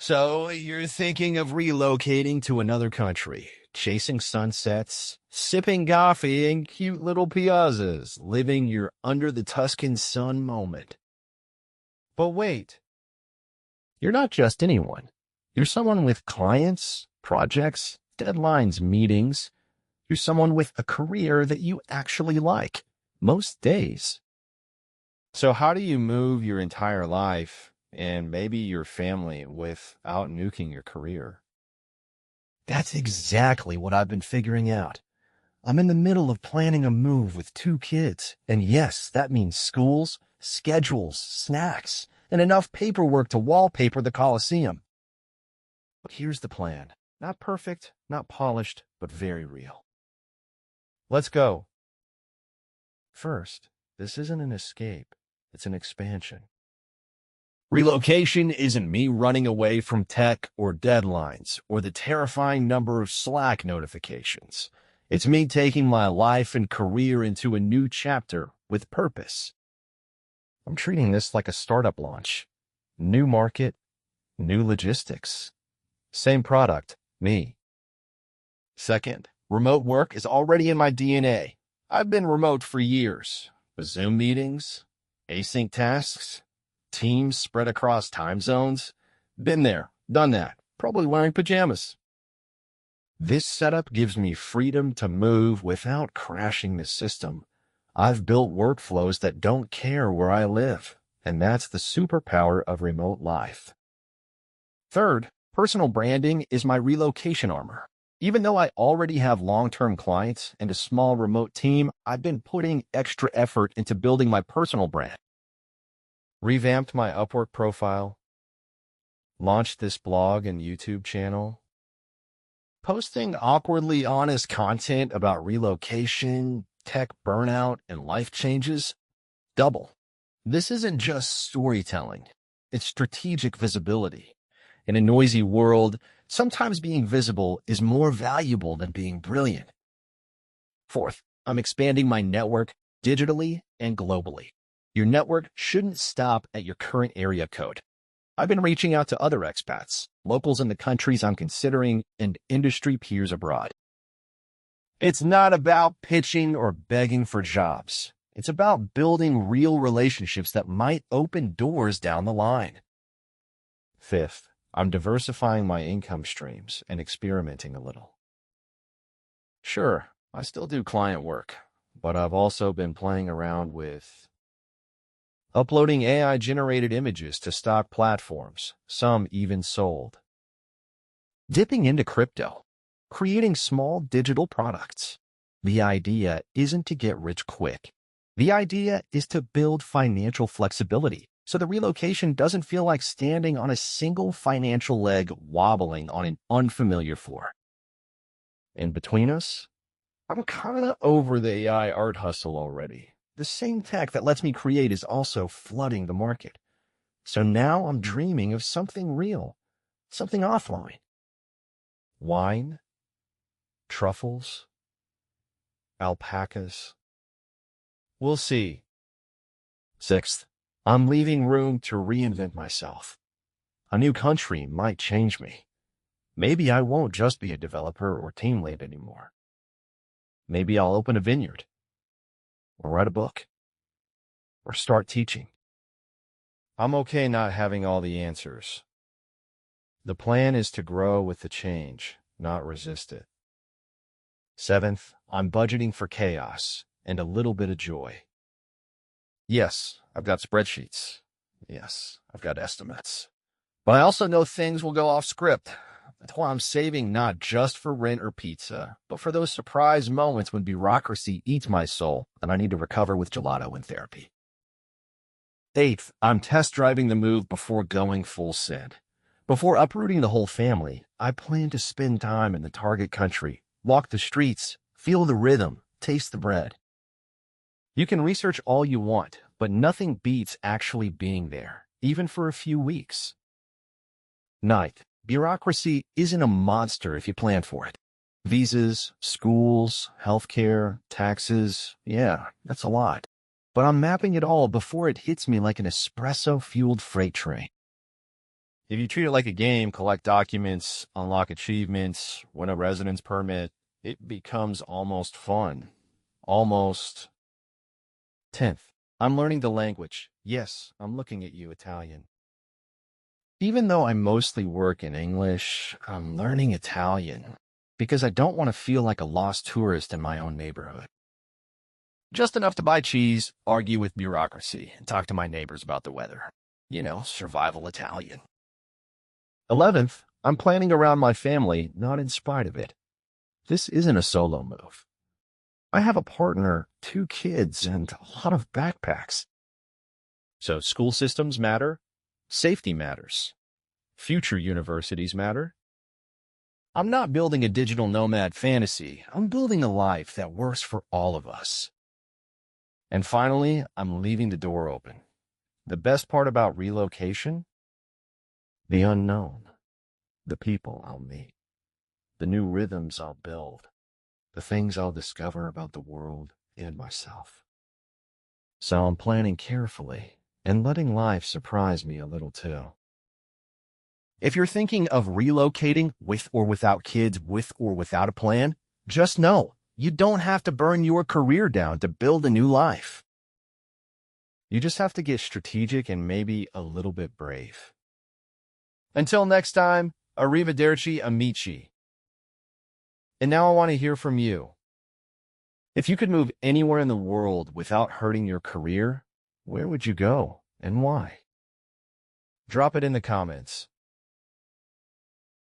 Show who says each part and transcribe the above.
Speaker 1: So you're thinking of relocating to another country, chasing sunsets, sipping coffee in cute little piazzas, living your under the Tuscan sun moment. But wait, you're not just anyone. You're someone with clients, projects, deadlines, meetings. You're someone with a career that you actually like most days. So how do you move your entire life and maybe your family without nuking your career? That's exactly what I've been figuring out. I'm in the middle of planning a move with 2 kids. And yes, that means schools, schedules, snacks, and enough paperwork to wallpaper the Coliseum. But here's the plan. Not perfect, not polished, but very real. Let's go. First, this isn't an escape. It's an expansion. Relocation isn't me running away from tech or deadlines or the terrifying number of Slack notifications. It's me taking my life and career into a new chapter with purpose. I'm treating this like a startup launch. New market, new logistics. Same product, me. Second, remote work is already in my DNA. I've been remote for years. With Zoom meetings, async tasks, teams spread across time zones. Been there, done that, probably wearing pajamas. This setup gives me freedom to move without crashing the system. I've built workflows that don't care where I live, and that's the superpower of remote life. Third, personal branding is my relocation armor. Even though I already have long-term clients and a small remote team, I've been putting extra effort into building my personal brand. Revamped my Upwork profile, launched this blog and YouTube channel, posting awkwardly honest content about relocation, tech burnout, and life changes. Double. This isn't just storytelling. It's strategic visibility. In a noisy world, sometimes being visible is more valuable than being brilliant. Fourth, I'm expanding my network digitally and globally. Your network shouldn't stop at your current area code. I've been reaching out to other expats, locals in the countries I'm considering, and industry peers abroad. It's not about pitching or begging for jobs. It's about building real relationships that might open doors down the line. Fifth, I'm diversifying my income streams and experimenting a little. Sure, I still do client work, but I've also been playing around with uploading AI-generated images to stock platforms, some even sold. Dipping into crypto, creating small digital products. The idea isn't to get rich quick. The idea is to build financial flexibility, so the relocation doesn't feel like standing on a single financial leg wobbling on an unfamiliar floor. And between us, I'm kind of over the AI art hustle already. The same tech that lets me create is also flooding the market. So now I'm dreaming of something real, something offline. Wine, truffles, alpacas. We'll see. Sixth, I'm leaving room to reinvent myself. A new country might change me. Maybe I won't just be a developer or team lead anymore. Maybe I'll open a vineyard, or write a book, or start teaching. I'm okay not having all the answers. The plan is to grow with the change, not resist it. Seventh, I'm budgeting for chaos and a little bit of joy. Yes, I've got spreadsheets. Yes, I've got estimates. But I also know things will go off script. That's why I'm saving not just for rent or pizza, but for those surprise moments when bureaucracy eats my soul and I need to recover with gelato and therapy. Eighth, I'm test driving the move before going full send. Before uprooting the whole family, I plan to spend time in the target country, walk the streets, feel the rhythm, taste the bread. You can research all you want, but nothing beats actually being there, even for a few weeks. Ninth, bureaucracy isn't a monster if you plan for it. Visas, schools, healthcare, taxes, yeah, that's a lot. But I'm mapping it all before it hits me like an espresso-fueled freight train. If you treat it like a game, collect documents, unlock achievements, win a residence permit, it becomes almost fun. Almost. 10th. I'm learning the language. Yes, I'm looking at you, Italian. Even though I mostly work in English, I'm learning Italian because I don't want to feel like a lost tourist in my own neighborhood. Just enough to buy cheese, argue with bureaucracy, and talk to my neighbors about the weather. Survival Italian. 11th, I'm planning around my family, not in spite of it. This isn't a solo move. I have a partner, 2 kids, and a lot of backpacks. So school systems matter, safety matters, future universities matter. I'm not building a digital nomad fantasy. I'm building a life that works for all of us. And finally, I'm leaving the door open. The best part about relocation? The unknown. The people I'll meet. The new rhythms I'll build. The things I'll discover about the world and myself. So I'm planning carefully and letting life surprise me a little too. If you're thinking of relocating with or without kids, with or without a plan, just know you don't have to burn your career down to build a new life. You just have to get strategic and maybe a little bit brave. Until next time, arrivederci amici. And now I want to hear from you. If you could move anywhere in the world without hurting your career, where would you go and why? Drop it in the comments.